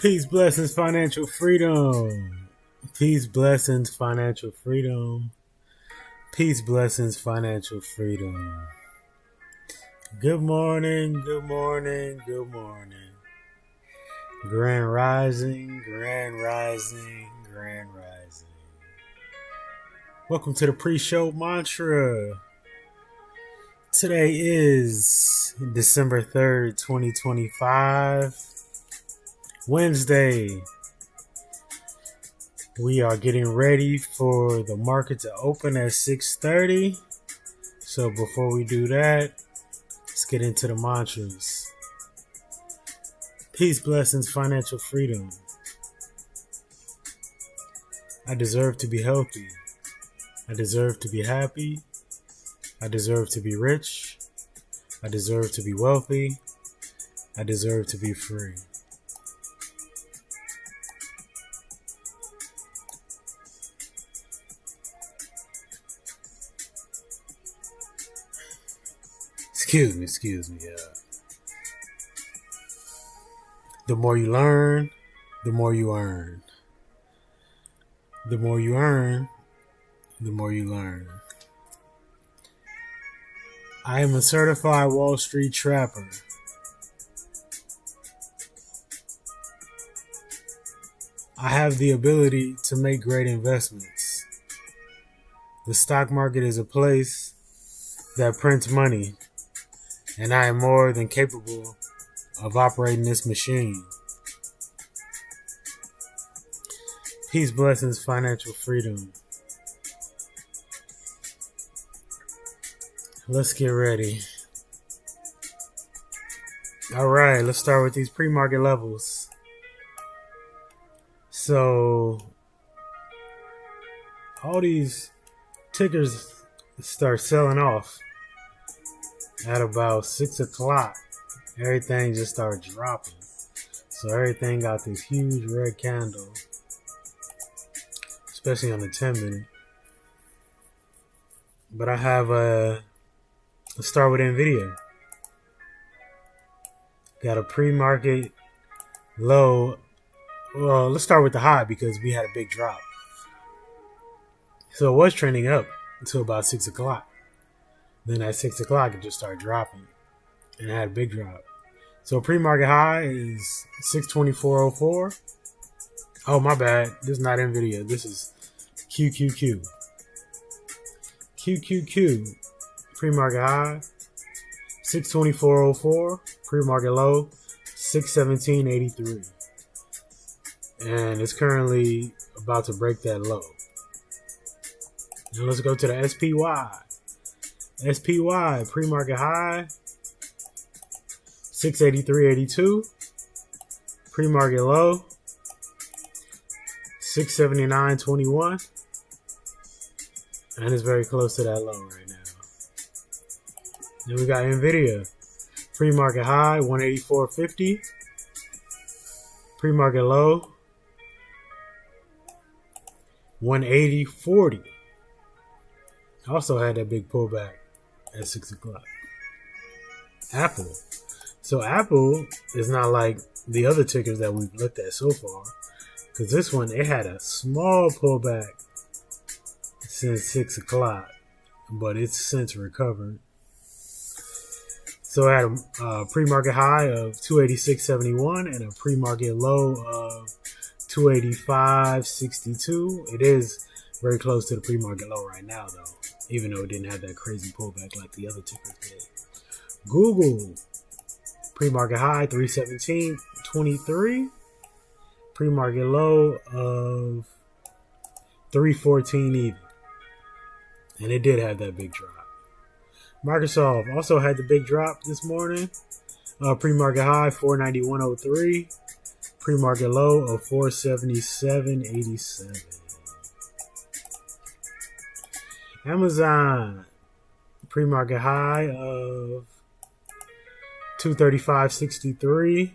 Peace, blessings, financial freedom. Peace, blessings, financial freedom. Peace, blessings, financial freedom. Good morning, good morning, good morning. Grand rising, grand rising, grand rising. Welcome to the pre-show mantra. Today is December 3rd, 2025. Wednesday. We are getting ready for the market to open at 6:30. So before we do that, let's get into the mantras. Peace, blessings, financial freedom. I deserve to be healthy. I deserve to be happy. I deserve to be rich. I deserve to be wealthy. I deserve to be free. Excuse me. The more you learn, the more you earn. The more you earn, the more you learn. I am a certified Wall Street trapper. I have the ability to make great investments. The stock market is a place that prints money, and I am more than capable of operating this machine. Peace, blessings, financial freedom. Let's get ready. All right, let's start with these pre-market levels. So, all these tickers start selling off at about 6 o'clock. Everything just started dropping. So everything got this huge red candle, especially on the 10 minute. But I have let's start with NVDA. Got a pre-market low. Well, let's start with the high because we had a big drop. So it was trending up until about 6 o'clock. Then at 6 o'clock, it just started dropping. And it had a big drop. So pre-market high is 624.04. Oh, my bad. This is not NVIDIA. This is QQQ. QQQ. Pre-market high, 624.04. Pre-market low, 617.83. And it's currently about to break that low. Now let's go to the SPY. SPY, pre-market high, 683.82. Pre-market low, 679.21. And it's very close to that low right now. Then we got NVIDIA. Pre-market high, 184.50. Pre-market low, 180.40. Also had that big pullback at 6 o'clock. Apple. So Apple is not like the other tickers that we've looked at so far. Because this one, it had a small pullback since 6 o'clock. But it's since recovered. So it had a pre-market high of 286.71 and a pre-market low of 285.62. It is very close to the pre-market low right now, though, even though it didn't have that crazy pullback like the other tickers did. Google, pre-market high 317.23, pre-market low of 314 even, and it did have that big drop. Microsoft also had the big drop this morning. Pre-market high 491.03, pre-market low of 477.87. Amazon, pre-market high of 235.63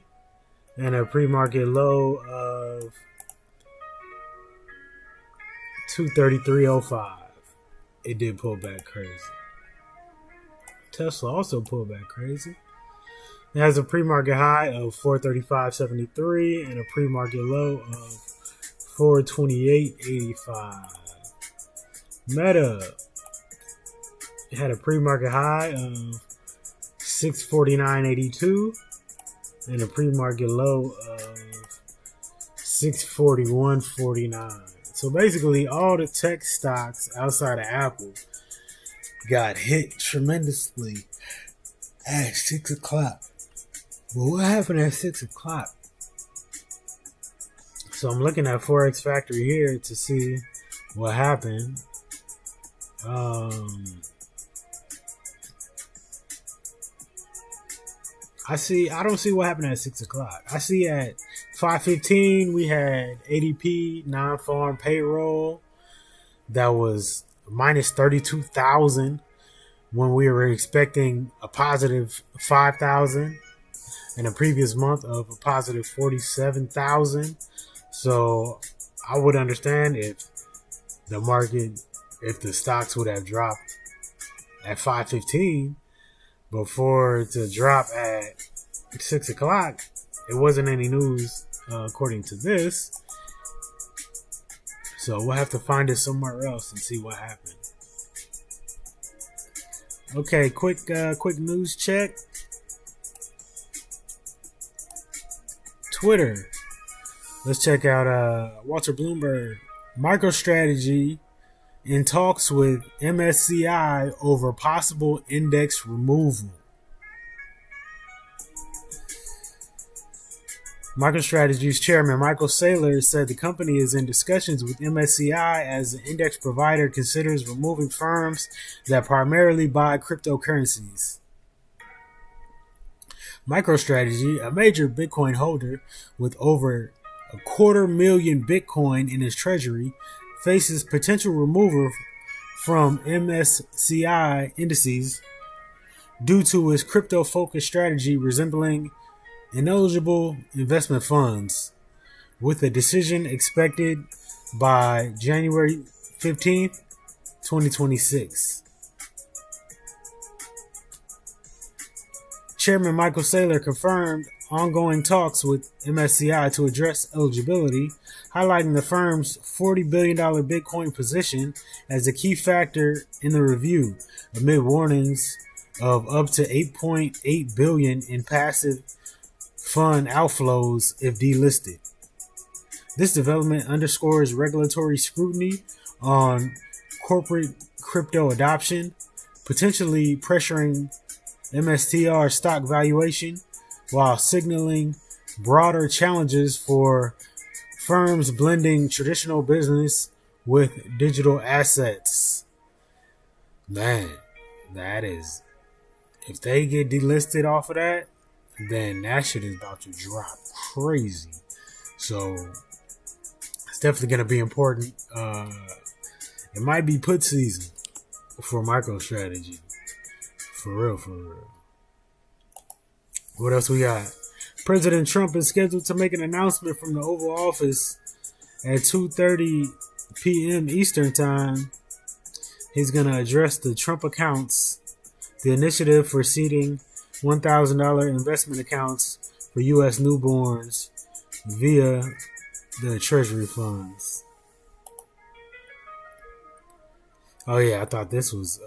and a pre-market low of 233.05. It did pull back crazy. Tesla also pulled back crazy. It has a pre-market high of 435.73 and a pre-market low of 428.85. Meta, it had a pre-market high of 649.82 and a pre-market low of 641.49. So basically, all the tech stocks outside of Apple got hit tremendously at 6 o'clock. Well, what happened at 6 o'clock? So I'm looking at Forex Factory here to see what happened. I don't see what happened at 6 o'clock. I see at 5:15 we had ADP non-farm payroll that was minus 32,000 when we were expecting a positive 5,000 in a previous month of a positive 47,000. So I would understand if the stocks would have dropped at 5:15, but for it to drop at 6 o'clock, it wasn't any news according to this. So we'll have to find it somewhere else and see what happened. Okay, quick news check. Twitter. Let's check out Walter Bloomberg. MicroStrategy in talks with MSCI over possible index removal. MicroStrategy's chairman Michael Saylor said the company is in discussions with MSCI as the index provider considers removing firms that primarily buy cryptocurrencies. MicroStrategy, a major Bitcoin holder with over 250,000 Bitcoin in its treasury, faces potential removal from MSCI indices due to its crypto-focused strategy resembling ineligible investment funds, with a decision expected by January 15th, 2026. Chairman Michael Saylor confirmed ongoing talks with MSCI to address eligibility, highlighting the firm's $40 billion Bitcoin position as a key factor in the review, amid warnings of up to $8.8 billion in passive fund outflows if delisted. This development underscores regulatory scrutiny on corporate crypto adoption, potentially pressuring MSTR stock valuation, while signaling broader challenges for firms blending traditional business with digital assets. Man, that is, if they get delisted off of that, then that shit is about to drop crazy. So it's definitely going to be important. It might be put season for MicroStrategy. For real. What else we got? President Trump is scheduled to make an announcement from the Oval Office at 2:30 p.m. Eastern Time. He's going to address the Trump accounts, the initiative for seeding $1,000 investment accounts for U.S. newborns via the Treasury funds. Oh yeah, I thought this was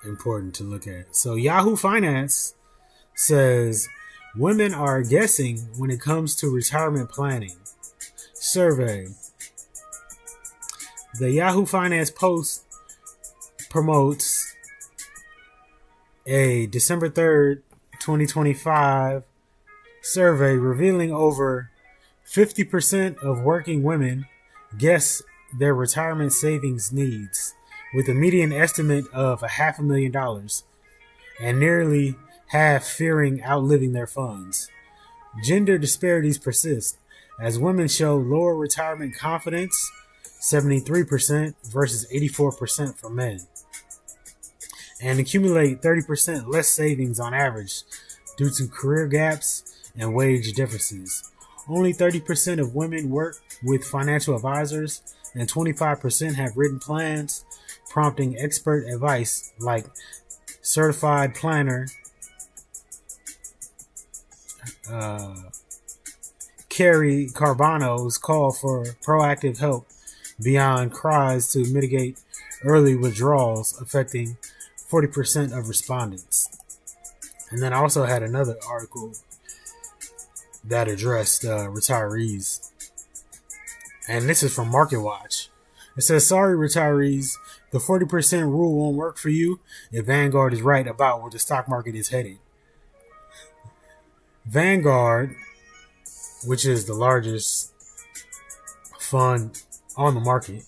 important to look at. So Yahoo Finance says women are guessing when it comes to retirement planning. Survey. The Yahoo Finance Post promotes a December 3rd, 2025 survey revealing over 50% of working women guess their retirement savings needs, with a median estimate of $500,000 and nearly half fearing outliving their funds. Gender disparities persist as women show lower retirement confidence, 73% versus 84% for men, and accumulate 30% less savings on average due to career gaps and wage differences. Only 30% of women work with financial advisors, and 25% have written plans, prompting expert advice like certified planner Kerry Carbano's call for proactive help beyond cries to mitigate early withdrawals affecting 40% of respondents. And then I also had another article that addressed retirees. And this is from MarketWatch. It says, sorry, retirees, the 40% rule won't work for you if Vanguard is right about where the stock market is headed. Vanguard, which is the largest fund on the market,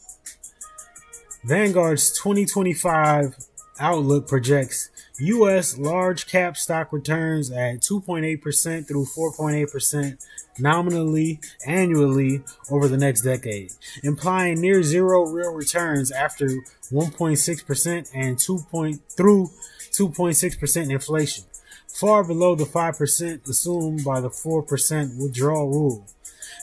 Vanguard's 2025 outlook projects U.S. large cap stock returns at 2.8% through 4.8% nominally annually over the next decade, implying near zero real returns after 1.6% and 2.6% inflation, far below the 5% assumed by the 4% withdrawal rule.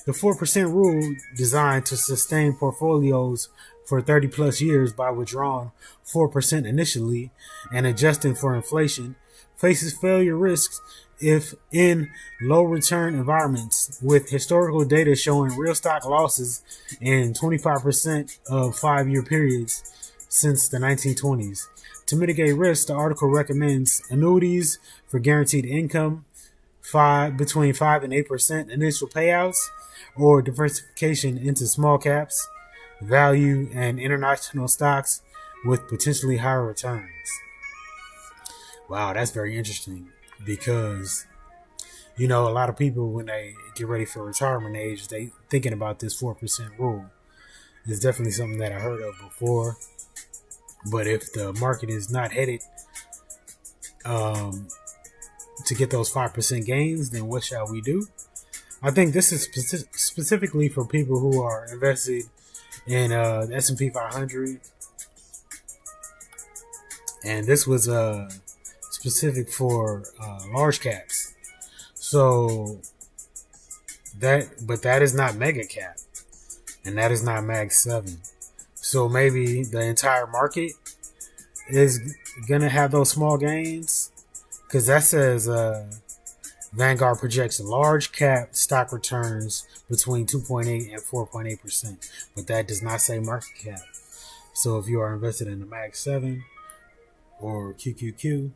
The 4% rule, designed to sustain portfolios for 30 plus years by withdrawing 4% initially and adjusting for inflation, faces failure risks if in low return environments, with historical data showing real stock losses in 25% of 5-year periods since the 1920s. To mitigate risk, the article recommends annuities for guaranteed income, between 5 and 8% initial payouts, or diversification into small caps, value, and international stocks with potentially higher returns. Wow, that's very interesting because, a lot of people, when they get ready for retirement age, they thinking about this 4% rule. It's definitely something that I heard of before. But if the market is not headed to get those 5% gains, then what shall we do? I think this is specifically for people who are invested in the S&P 500. And this was specific for large caps. So that is not mega cap. And that is not Mag 7. So maybe the entire market is going to have those small gains. Because that says Vanguard projects large cap stock returns between 2.8 and 4.8%. But that does not say market cap. So if you are invested in the Mag 7 or QQQ,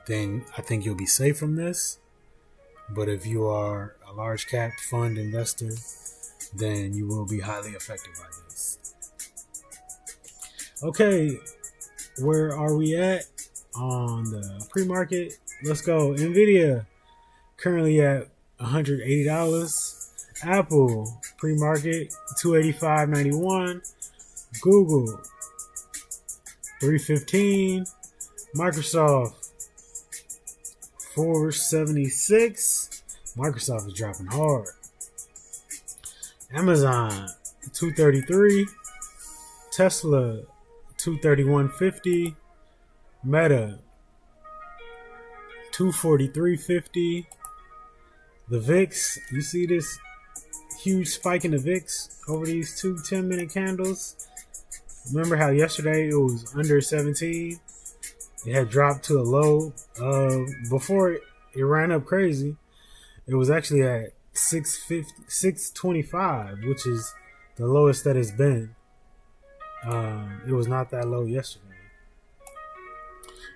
then I think you'll be safe from this. But if you are a large cap fund investor, then you will be highly affected by this. Okay, where are we at on the pre-market? Let's go. NVDA currently at $180. Apple pre-market $285.91. Google $315. Microsoft $476. Microsoft is dropping hard. Amazon $233. Tesla $231.50. Meta $243.50. The VIX, you see this huge spike in the VIX over these two 10-minute candles. Remember how yesterday it was under 17? It had dropped to a low before it ran up crazy. It was actually at 625, which is the lowest that it's been. It was not that low yesterday.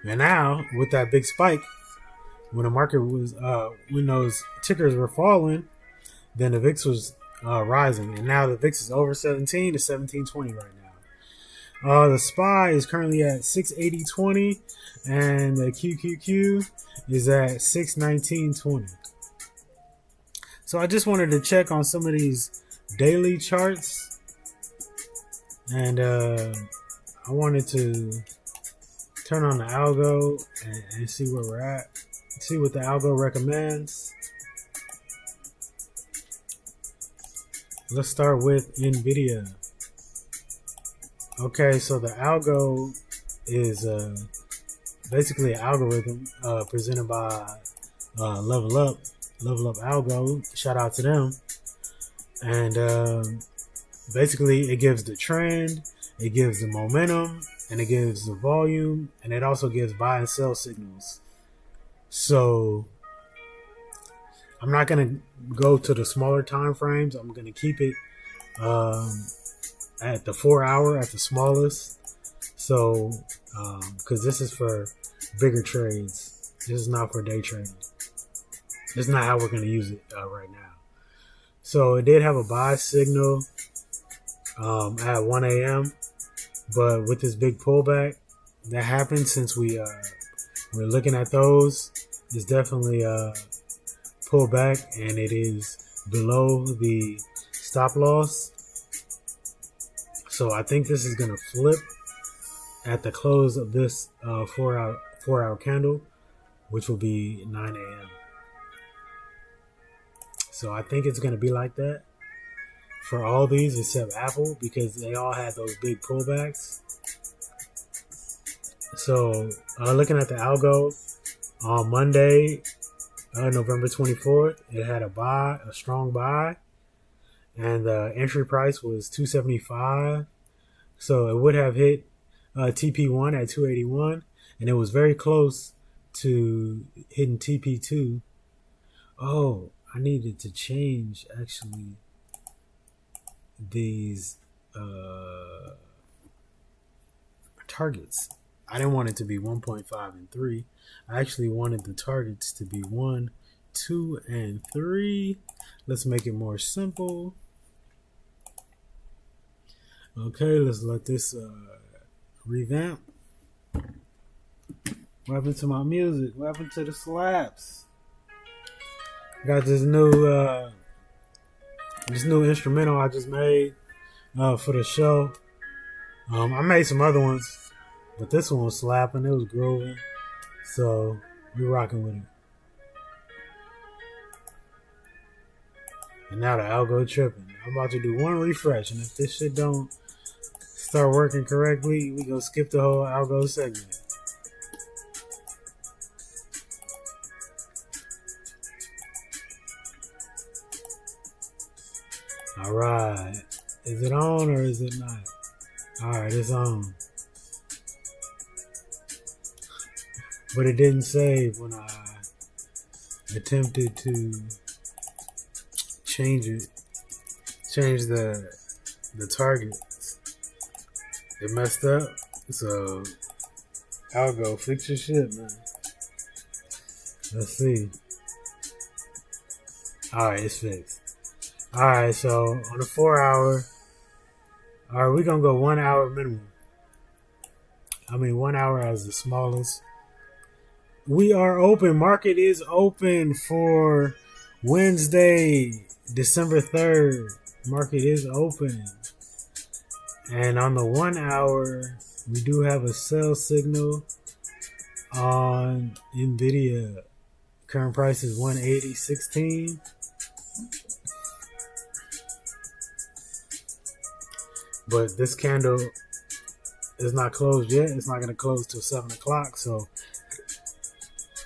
And now, with that big spike, when the market was, when those tickers were falling, then the VIX was rising. And now the VIX is over 17 to 1720 right now. The SPY is currently at 680.20, and the QQQ is at 619.20. So I just wanted to check on some of these daily charts, and I wanted to turn on the algo and see where we're at, see what the algo recommends. Let's start with NVIDIA. Okay, so the algo is basically an algorithm presented by Level Up Algo. Shout out to them. And basically, it gives the trend, it gives the momentum, and it gives the volume, and it also gives buy and sell signals. So I'm not going to go to the smaller time frames. I'm going to keep it at the 4 hour at the smallest. So, because this is for bigger trades. This is not for day trading. This is not how we're going to use it right now. So it did have a buy signal at 1 a.m. But with this big pullback that happened since we're looking at those, it's definitely pulled back, and it is below the stop loss. So I think this is going to flip at the close of this 4 hour candle, which will be 9 a.m. So I think it's going to be like that for all these except Apple, because they all had those big pullbacks. So looking at the algo on Monday, November 24th, it had a strong buy, and the entry price was $275. So it would have hit TP1 at 281, and it was very close to hitting TP2. Oh, I needed to change actually these targets. I didn't want it to be 1.5 and 3. I actually wanted the targets to be 1, 2, and 3. Let's make it more simple. Okay, let's let this revamp. What happened to my music? What happened to the slaps? Got this new instrumental I just made for the show. I made some other ones, but this one was slapping. It was grooving, so we're rocking with it. And now the algo tripping. I'm about to do one refresh, and if this shit don't start working correctly, we gonna skip the whole algo segment. All right, is it on or is it not? All right, it's on. But it didn't save when I attempted to change the target. It messed up. So algo, fix your shit, man. Let's see. All right, it's fixed. All right, so on the 4 hour, all right, we're gonna go 1 hour minimum. 1 hour as the smallest. We are open. Market is open for Wednesday, December 3rd. Market is open. And on the 1 hour, we do have a sell signal on NVDA. Current price is 180.16. But this candle is not closed yet. It's not going to close till 7 o'clock. So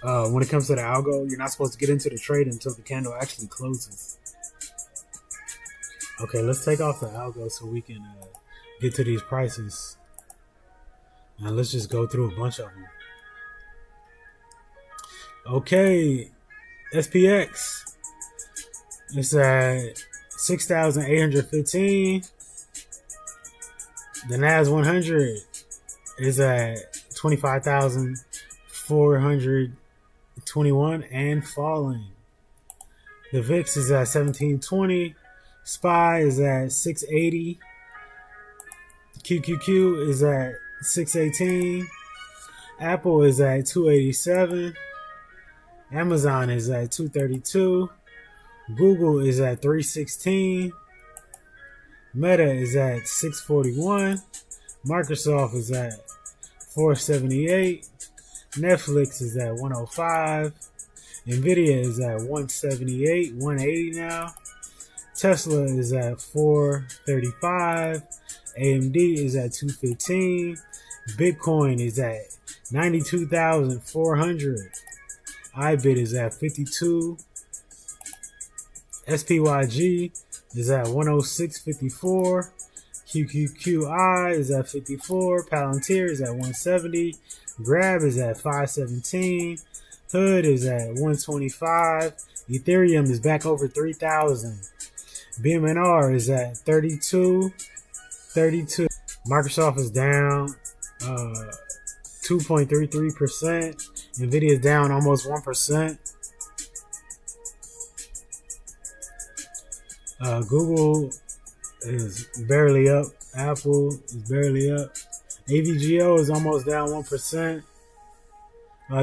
when it comes to the algo, you're not supposed to get into the trade until the candle actually closes. Okay, let's take off the algo so we can get to these prices. And let's just go through a bunch of them. Okay, SPX. It's at 6,815. The NAS 100 is at 25,421 and falling. The VIX is at 1720. SPY is at 680. QQQ is at 618. Apple is at 287. Amazon is at 232. Google is at 316. Meta is at 641. Microsoft is at 478. Netflix is at 105. NVIDIA is at 178, 180 now. Tesla is at 435. AMD is at 215. Bitcoin is at 92,400. iBit is at 52. SPYG is at 106.54. QQQI is at 54. Palantir is at 170. Grab is at 517. Hood is at 125. Ethereum is back over 3,000. BMNR is at 32. Microsoft is down 2.33%. NVDA is down almost 1%. Google is barely up. Apple is barely up. AVGO is almost down 1%.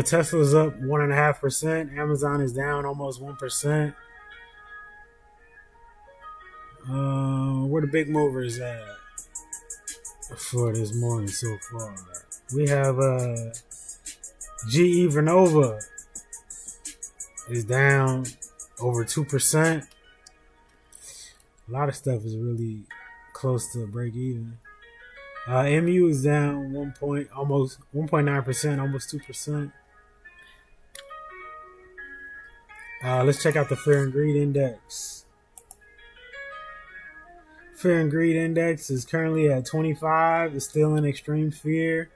Tesla's up 1.5%. Amazon is down almost 1%. Where the big movers at for this morning so far? We have GE Vernova is down over 2%. A lot of stuff is really close to break even. MU is down almost 1.9%, almost 2%. Let's check out the Fear and Greed Index. Fear and Greed Index is currently at 25. It's still in extreme fear.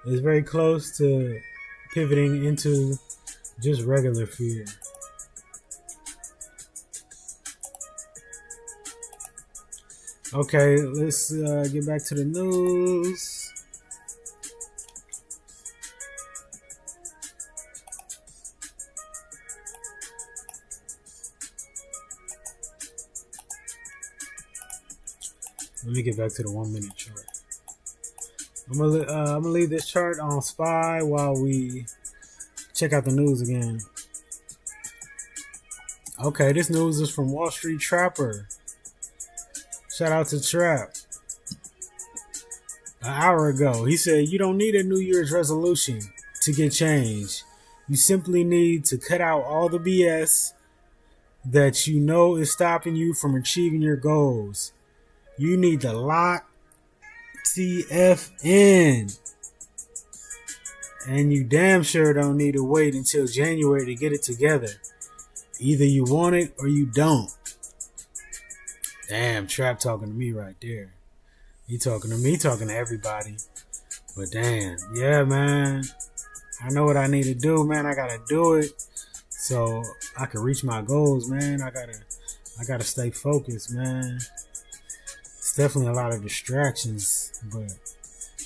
It's very close to pivoting into just regular fear. Okay, let's get back to the news. Let me get back to the 1 minute chart. I'm gonna leave this chart on SPY while we check out the news again. Okay, this news is from Wall Street Trapper. Shout out to Trap. An hour ago, he said, "You don't need a New Year's resolution to get change. You simply need to cut out all the BS that you know is stopping you from achieving your goals. You need to lock TFN. And you damn sure don't need to wait until January to get it together. Either you want it or you don't." Damn, Trap talking to me right there. He talking to me, talking to everybody. But damn, yeah, man. I know what I need to do, man. I gotta do it so I can reach my goals, man. I gotta stay focused, man. It's definitely a lot of distractions, but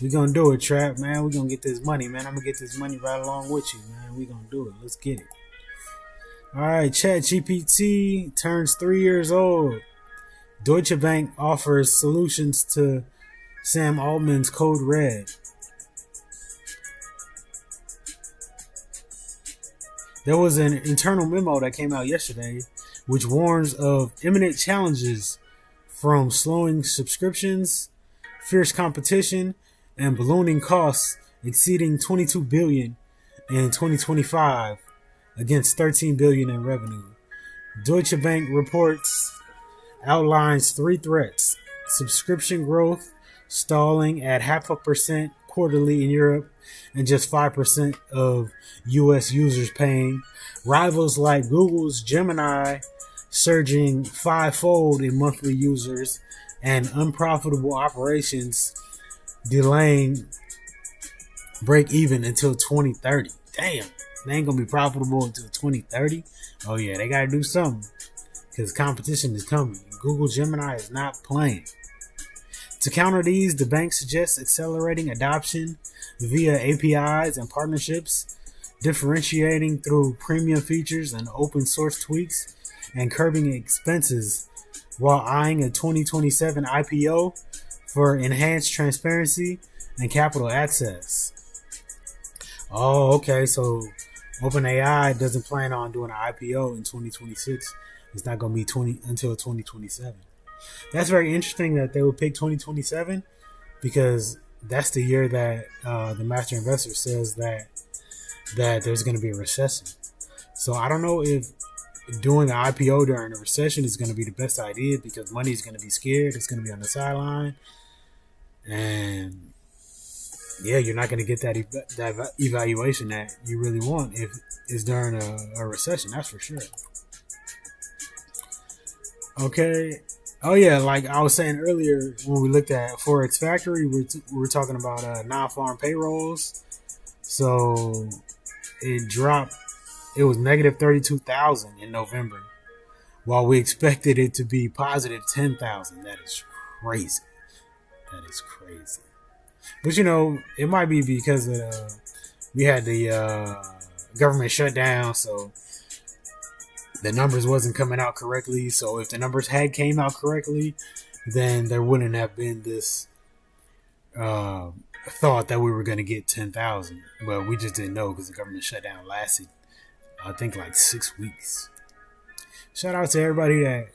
we gonna do it, Trap, man. We gonna get this money, man. I'm gonna get this money right along with you, man. We gonna do it. Let's get it. All right, ChatGPT turns 3 years old. Deutsche Bank offers solutions to Sam Altman's Code Red. There was an internal memo that came out yesterday which warns of imminent challenges from slowing subscriptions, fierce competition, and ballooning costs exceeding $22 billion in 2025 against $13 billion in revenue. Deutsche Bank reports outlines 3 threats: subscription growth stalling at 0.5% quarterly in Europe and just 5% of US users paying, rivals like Google's Gemini surging 5-fold in monthly users, and unprofitable operations delaying break even until 2030. Damn, they ain't gonna be profitable until 2030. Oh yeah, they gotta do something because competition is coming. Google Gemini is not playing. To counter these, the bank suggests accelerating adoption via APIs and partnerships, differentiating through premium features and open source tweaks, and curbing expenses while eyeing a 2027 IPO for enhanced transparency and capital access. Oh, okay, so OpenAI doesn't plan on doing an IPO in 2026. It's not going to be until 2027. That's very interesting that they would pick 2027 because that's the year that the master investor says that there's going to be a recession. So I don't know if doing an IPO during a recession is going to be the best idea because money is going to be scared. It's going to be on the sideline. And yeah, you're not going to get that evaluation that you really want if it's during a recession. That's for sure. Okay. Oh yeah, like I was saying earlier when we looked at Forex Factory, we were talking about non-farm payrolls. So it dropped it was negative 32,000 in November, while we expected it to be positive 10,000. That is crazy. That is crazy. But you know, it might be because we had the government shutdown, so the numbers wasn't coming out correctly. So if the numbers had came out correctly, then there wouldn't have been this thought that we were going to get 10,000. But we just didn't know because the government shutdown lasted, I think, like 6 weeks. Shout out to everybody that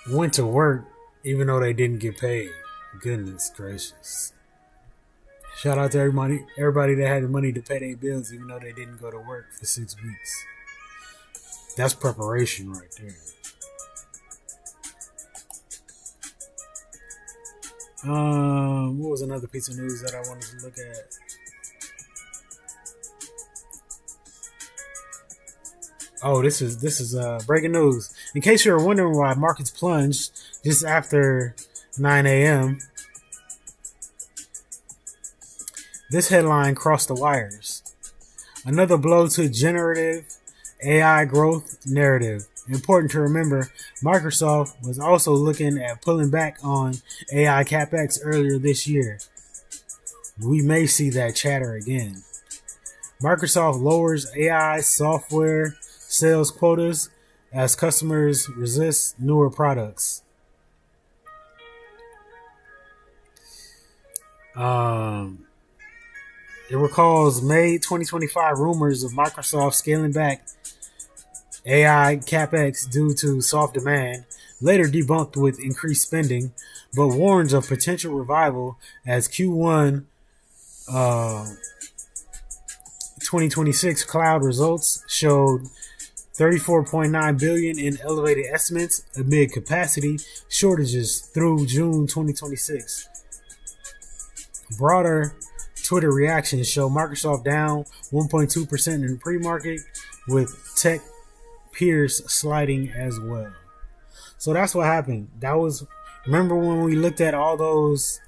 went to work even though they didn't get paid. Goodness gracious. Shout out to everybody that had the money to pay their bills even though they didn't go to work for 6 weeks. That's preparation right there. What was another piece of news that I wanted to look at? Oh, this is breaking news. In case you're wondering why markets plunged just after 9 a.m., this headline crossed the wires. Another blow to generative AI growth narrative. Important to remember, Microsoft was also looking at pulling back on AI capex earlier this year. We may see that chatter again. Microsoft lowers AI software sales quotas as customers resist newer products. It recalls May 2025 rumors of Microsoft scaling back AI capex due to soft demand, later debunked with increased spending, but warns of potential revival as Q1 2026 cloud results showed $34.9 billion in elevated estimates amid capacity shortages through June 2026. Broader Twitter reactions show Microsoft down 1.2% in the pre-market, with tech peers sliding as well. So that's what happened. That was, remember when we looked at all those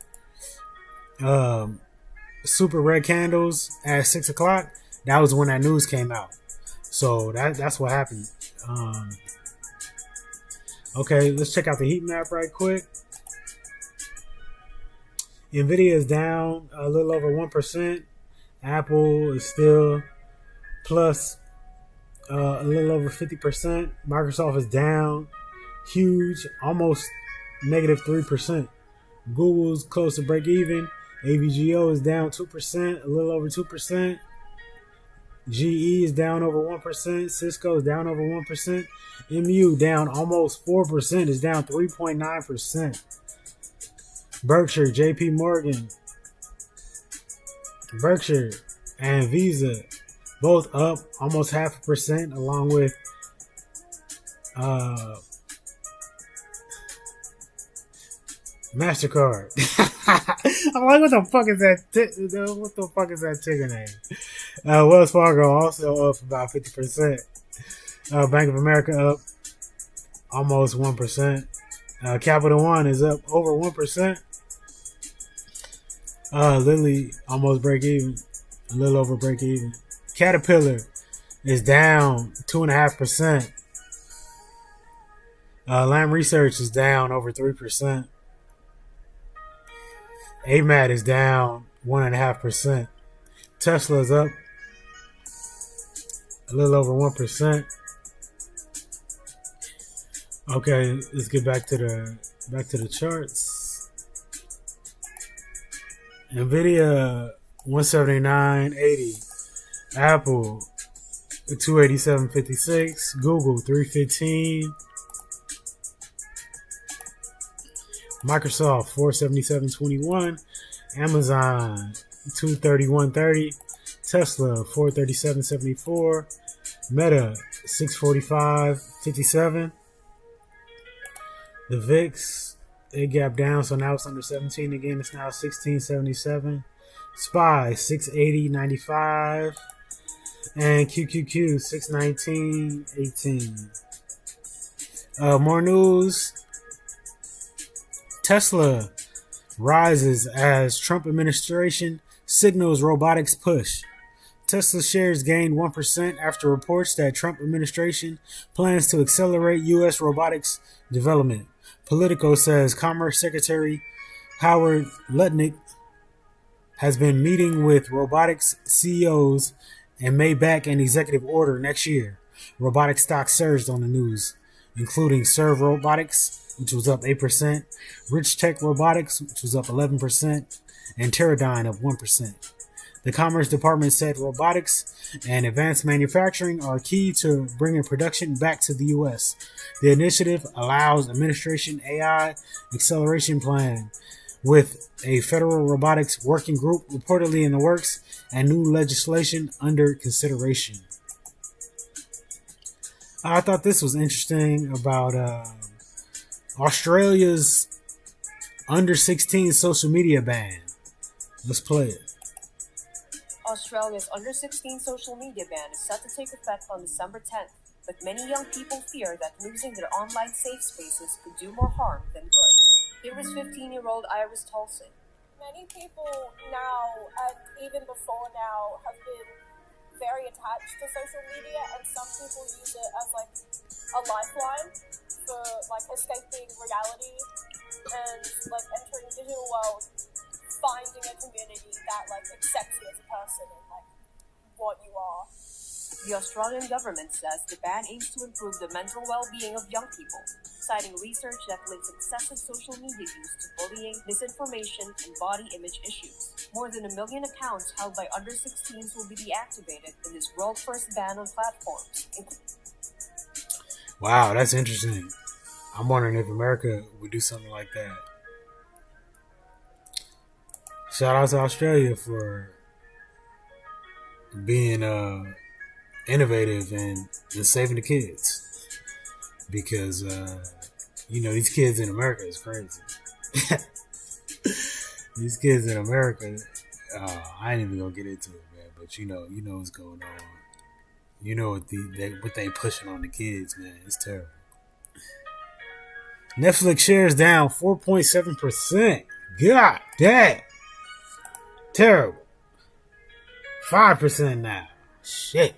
super red candles at 6 o'clock? That was when that news came out. So that's what happened. Okay, let's check out the heat map right quick. NVIDIA is down a little over 1%. Apple is still plus a little over 50%. Microsoft is down huge, almost negative 3%. Google's close to break even. AVGO is down 2%, a little over 2%. GE is down over 1%. Cisco is down over 1%. MU down almost 4%, is down 3.9%. Berkshire, JP Morgan, Berkshire, and Visa both up almost 0.5%, along with MasterCard. I'm like, what the fuck is that? What the fuck is that ticker name? Wells Fargo also up about 50%. Bank of America up almost 1%. Capital One is up over 1%. Lilly almost break even, a little over break even. Caterpillar is down 2.5%. Lam Research is down over 3%. AMAT is down 1.5%. Tesla is up a little over 1%. Okay, let's get back to the charts. NVIDIA 179.80, Apple 287.56, Google 315, Microsoft 477.21, Amazon 231.30, Tesla 437.74, Meta 645.57. The VIX, it gapped down, so now it's under 17 again. It's now 1677. SPY 680.95, and QQQ 619.18. More news. Tesla rises as Trump administration signals robotics push. Tesla shares gained 1% after reports that Trump administration plans to accelerate U.S. robotics development. Politico says Commerce Secretary Howard Lutnick has been meeting with robotics CEOs and may back an executive order next year. Robotics stocks surged on the news, including Serve Robotics, which was up 8%, Rich Tech Robotics, which was up 11%, and Teradyne up 1%. The Commerce Department said robotics and advanced manufacturing are key to bringing production back to the U.S. The initiative allows administration AI acceleration plan with a federal robotics working group reportedly in the works and new legislation under consideration. I thought this was interesting about Australia's under 16 social media ban. Let's play it. Australia's under 16 social media ban is set to take effect on December 10th, but many young people fear that losing their online safe spaces could do more harm than good. Here is 15-year-old Iris Tolson. Many people now, and even before now, have been very attached to social media, and some people use it as like a lifeline for like escaping reality and like entering the digital world, finding a community that like accepts you as a person and like what you are. The Australian government says the ban aims to improve the mental well-being of young people, citing research that links excessive social media use to bullying, misinformation, and body image issues. More than 1 million accounts held by under 16s will be deactivated in this world-first ban on platforms. Wow, that's interesting. I'm wondering if America would do something like that. Shout out to Australia for being innovative and saving the kids. Because, these kids in America is crazy. These kids in America, I ain't even gonna get into it, man. But you know what's going on. You know what they pushing on the kids, man. It's terrible. Netflix shares down 4.7%. God damn. Terrible. 5% now. Shit.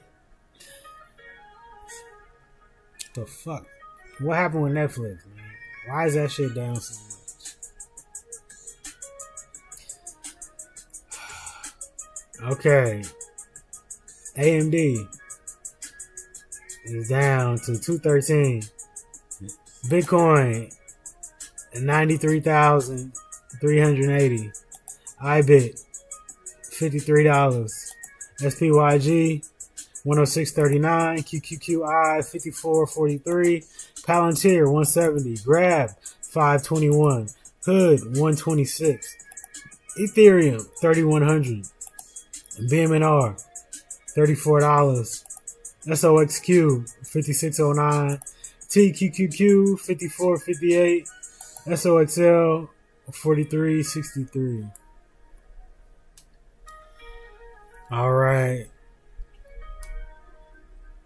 The fuck? What happened with Netflix, man? Why is that shit down so much? Okay. AMD is down to 213. Bitcoin at 93,380. iBit $53. SPYG 106.39. QQQI 54.43. Palantir 170. Grab 521. Hood 126. Ethereum 3100. BMNR $34. SOXQ 5609. TQQQ 5458. SOXL 4363. All right.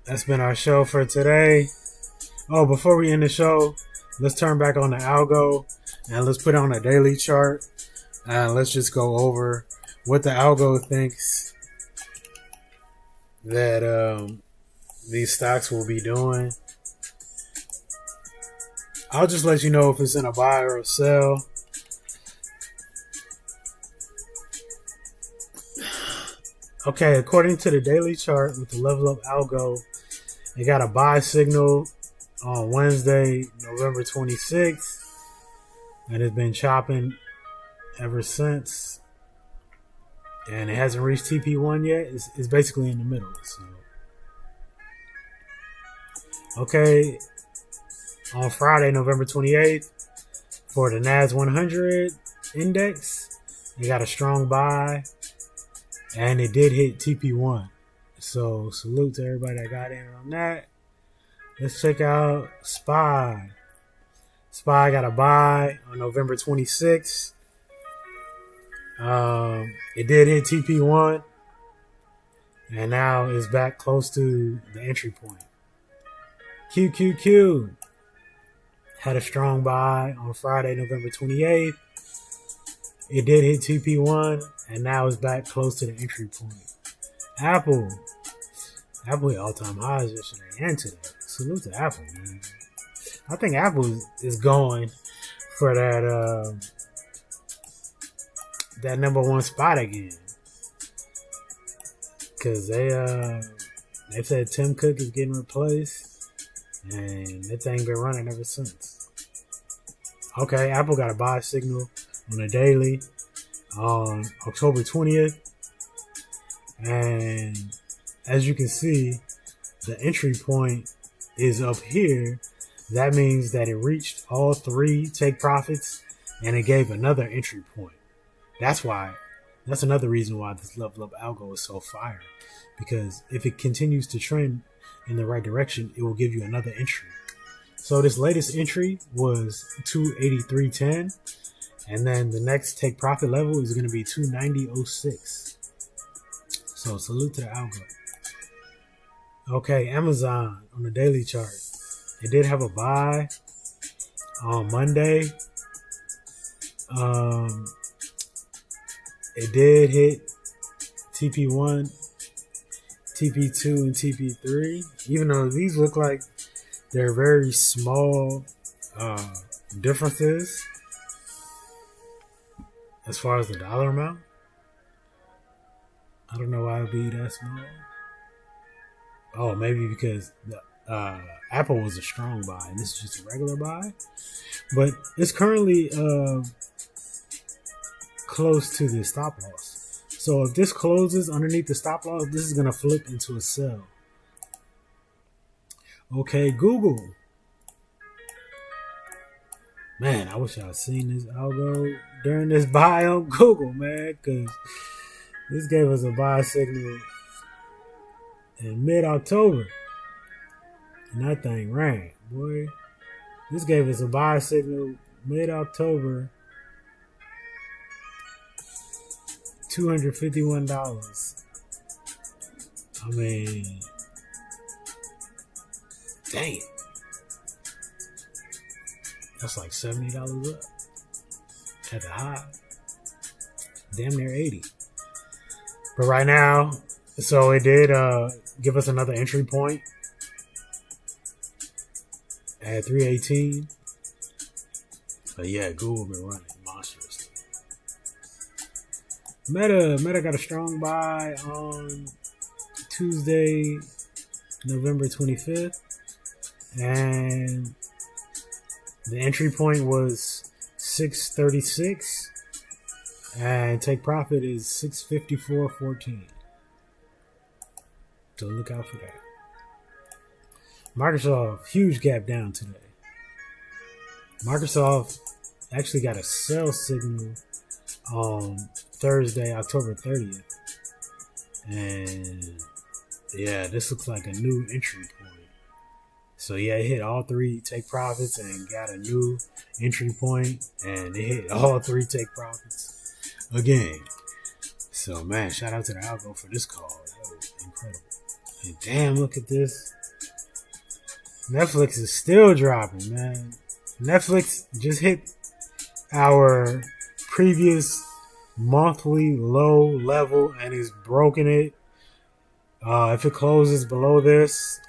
That's been our show for today. Oh, before we end the show, let's turn back on the algo and let's put on a daily chart. And let's just go over what the algo thinks that these stocks will be doing. I'll just let you know if it's in a buy or a sell. Okay, according to the daily chart with the level up algo, it got a buy signal on Wednesday, November 26th, and it's been chopping ever since. And it hasn't reached TP1 yet. It's basically in the middle. So, okay, on Friday, November 28th, for the NAS 100 index, it got a strong buy, and it did hit TP1. So, salute to everybody that got in on that. Let's check out SPY. SPY got a buy on November 26th. It did hit TP1, and now it's back close to the entry point. QQQ had a strong buy on Friday, November 28th. It did hit TP1, and now it's back close to the entry point. Apple hit all-time highs yesterday and today. Salute to Apple, man. I think Apple is going for that number one spot again, because they said Tim Cook is getting replaced, and that thing been running ever since. Okay, Apple got a buy signal on a daily on October 20th, and as you can see, the entry point is up here. That means that it reached all three take profits, and it gave another entry point. That's another reason why this level up algo is so fire, because if it continues to trend in the right direction, it will give you another entry. So this latest entry was 283.10, and then the next take profit level is going to be 290.06. So salute to the algo. Okay, Amazon on the daily chart. It did have a buy on Monday. It did hit TP1, TP2, and TP3, even though these look like they're very small differences as far as the dollar amount. I don't know why it would be that small. Oh, maybe because Apple was a strong buy and this is just a regular buy. But it's currently close to the stop loss. So if this closes underneath the stop loss, this is going to flip into a sell. Okay, Google. Man, I wish I had seen this algo during this buy on Google, man, because this gave us a buy signal in mid-October. And that thing ran, boy. This gave us a buy signal mid-October. $251. I mean, dang it. That's like $70 up at the high. Damn near 80. But right now, so it did give us another entry point at 318. But yeah, Google been running monstrously. Meta got a strong buy on Tuesday, November 25th. And the entry point was 636. And take profit is 654.14. So look out for that. Microsoft, huge gap down today. Microsoft actually got a sell signal on Thursday, October 30th. And yeah, this looks like a new entry point. So yeah, it hit all three take profits and got a new entry point, and it hit all three take profits again. So man, shout out to the algo for this call. That was incredible. And damn, look at this. Netflix is still dropping, man. Netflix just hit our previous monthly low level and is broken it. If it closes below this,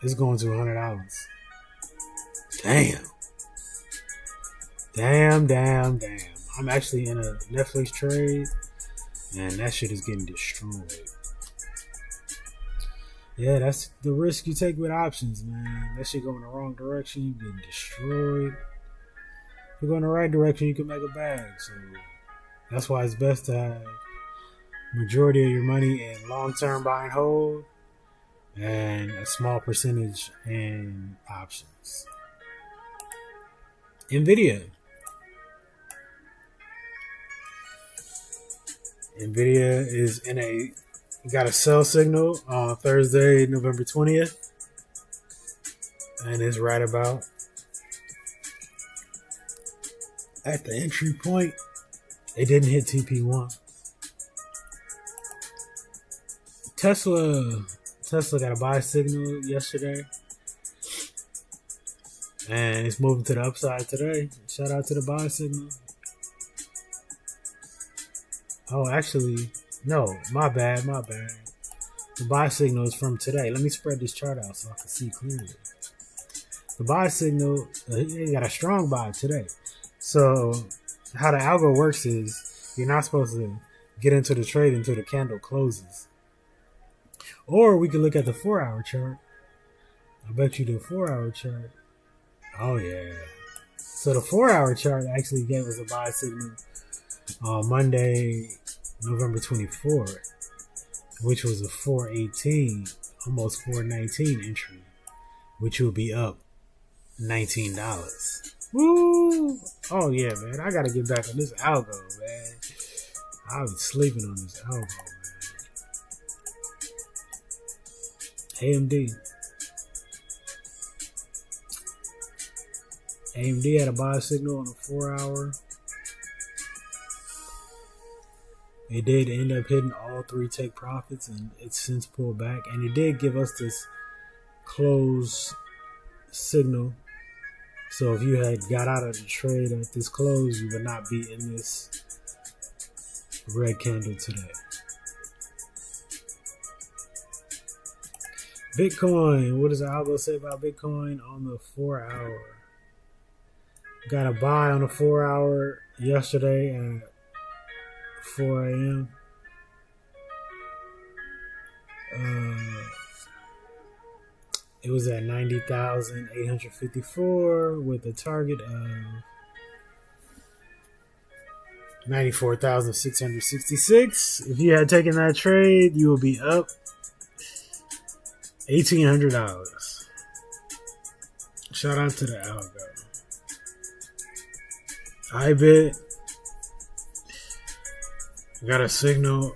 it's going to $100. Damn. I'm actually in a Netflix trade, and that shit is getting destroyed. Yeah, that's the risk you take with options, man. That shit go in the wrong direction, you get destroyed. If you go in the right direction, you can make a bag. So that's why it's best to have majority of your money in long-term buy and hold, and a small percentage in options. NVDA is got a sell signal on Thursday, November 20th, and it's right about at the entry point. It didn't hit TP1. Tesla got a buy signal yesterday, and it's moving to the upside today. Shout out to the buy signal. Oh, actually, No, my bad. The buy signal is from today. Let me spread this chart out so I can see clearly. The buy signal, you got a strong buy today. So how the algo works is you're not supposed to get into the trade until the candle closes. Or we can look at the 4-hour chart. I bet you the 4-hour chart. Oh yeah. So the 4-hour chart actually gave us a buy signal on Monday, November 24th, which was a 418, almost 419 entry, which will be up $19. Woo! Oh yeah, man. I gotta get back on this algo, man. I was sleeping on this algo, man. AMD had a buy signal on the 4-hour. It did end up hitting all 3 take profits, and it's since pulled back. And it did give us this close signal. So if you had got out of the trade at this close, you would not be in this red candle today. Bitcoin. What does the algo say about Bitcoin on the 4-hour? Got a buy on the 4-hour yesterday at 4 a.m. It was at 90,854 with a target of 94,666. If you had taken that trade, you would be up $1,800. Shout out to the algo. IBIT got a signal.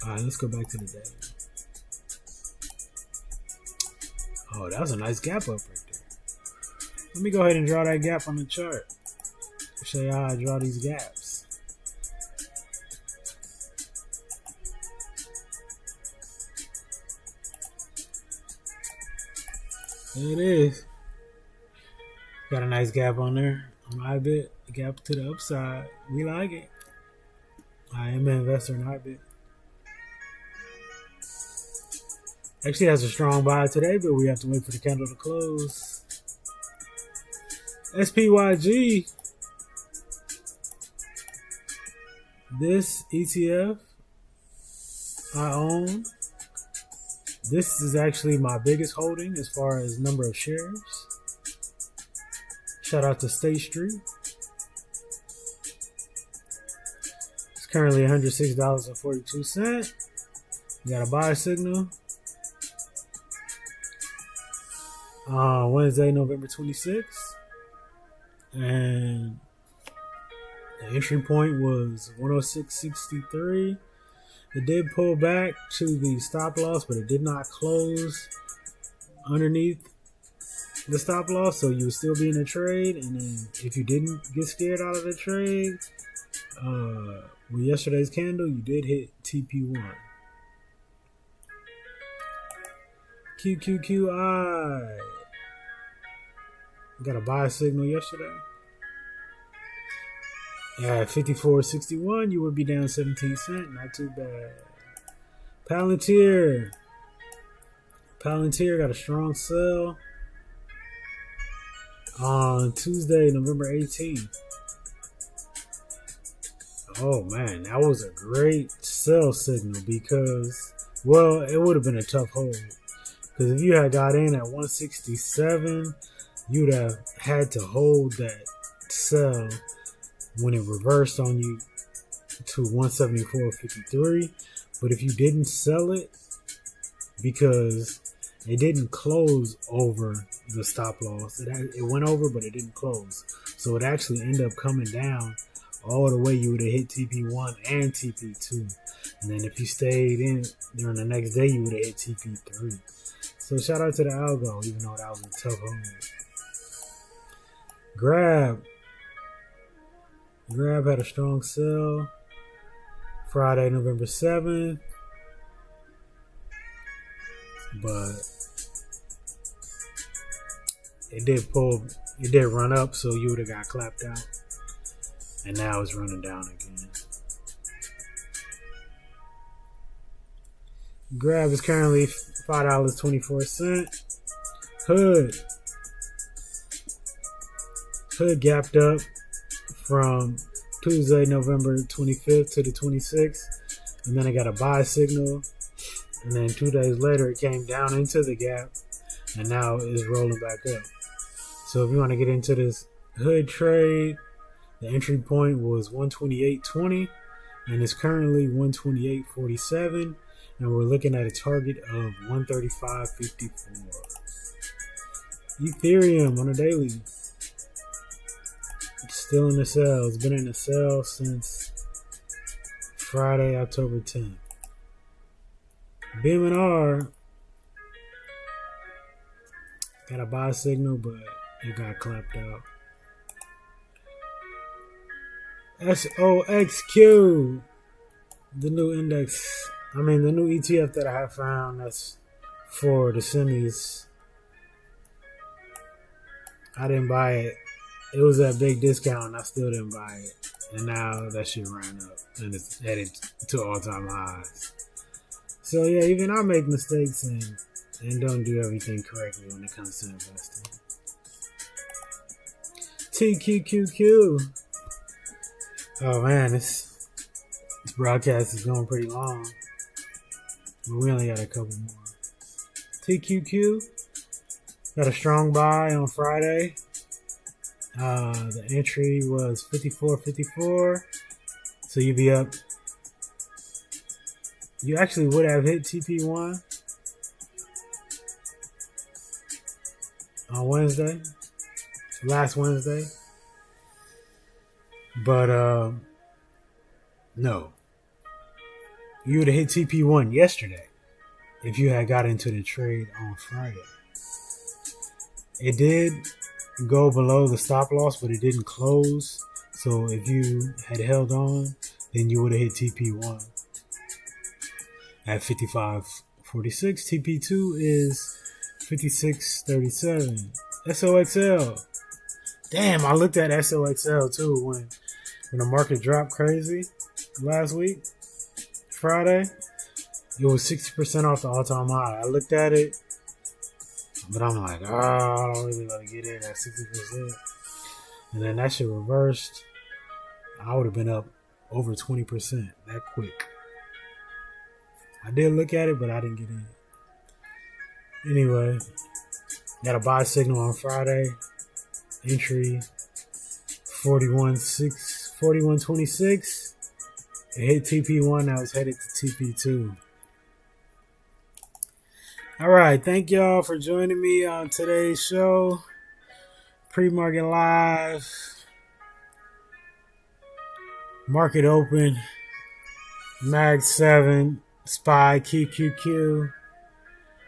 Alright, let's go back to the day. Oh, that was a nice gap up right there. Let me go ahead and draw that gap on the chart. Show you how I draw these gaps. There it is. Got a nice gap on there. On IBIT, the gap to the upside. We like it. I am an investor in IBIT. Actually has a strong buy today, but we have to wait for the candle to close. SPYG. This ETF I own. This is actually my biggest holding as far as number of shares. Shout out to State Street. It's currently $106.42. Got a buy signal. Wednesday, November 26th. And the entry point was 106.63. It did pull back to the stop loss, but it did not close underneath the stop loss, so you would still be in a trade. And then if you didn't get scared out of the trade, with yesterday's candle, you did hit TP1. QQQI. Got a buy signal yesterday. At 54.61, you would be down 17 cents. Not too bad. Palantir got a strong sell on Tuesday, November 18th. Oh man, that was a great sell signal because, well, it would have been a tough hold. Because if you had got in at 167, you'd have had to hold that sell when it reversed on you to 174.53. But if you didn't sell it because it didn't close over the stop loss, it went over but it didn't close, so it actually ended up coming down all the way. You would have hit TP1 and TP2, and then if you stayed in during the next day, you would have hit TP3. So shout out to the algo, even though that was a tough hold. Grab had a strong sell Friday, November 7th, but it did run up, so you would have got clapped out. And now it's running down again. Grab is currently $5.24. Hood gapped up from Tuesday, November 25th to the 26th. And then it got a buy signal. And then 2 days later, it came down into the gap. And now it's rolling back up. So if you want to get into this hood trade, the entry point was 128.20. And it's currently 128.47. And we're looking at a target of 135.54. Ethereum on a daily. It's still in the sell. It's been in the sell since Friday, October 10th. BMNR got a buy signal, but it got clapped out. SOXQ, the new index. The new ETF that I have found that's for the semis. I didn't buy it. It was at a big discount and I still didn't buy it. And now that shit ran up and it's headed to all-time highs. So yeah, even I make mistakes and don't do everything correctly when it comes to investing. TQQQ. Oh man, this broadcast is going pretty long. But we only got a couple more. TQQ got a strong buy on Friday. The entry was 54.54. So you'd be up. You actually would have hit TP1 on Wednesday. Last Wednesday. But no. You would have hit TP1 yesterday if you had got into the trade on Friday. It did go below the stop loss, but it didn't close. So if you had held on, then you would have hit TP1 at 55.46. TP2 is 56.37. SOXL. Damn, I looked at SOXL too when the market dropped crazy last week. Friday, it was 60% off the all-time high. I looked at it, but I'm like, I don't really want to get in at 60%. And then that shit reversed. I would have been up over 20% that quick. I did look at it, but I didn't get in. Anyway, got a buy signal on Friday. Entry 41.26. It hit TP1. Now it's headed to TP2. All right. Thank y'all for joining me on today's show. Pre-market live. Market open. Mag 7. SPY. QQQ.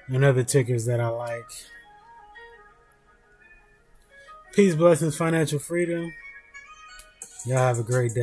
And other tickers that I like. Peace, blessings, financial freedom. Y'all have a great day.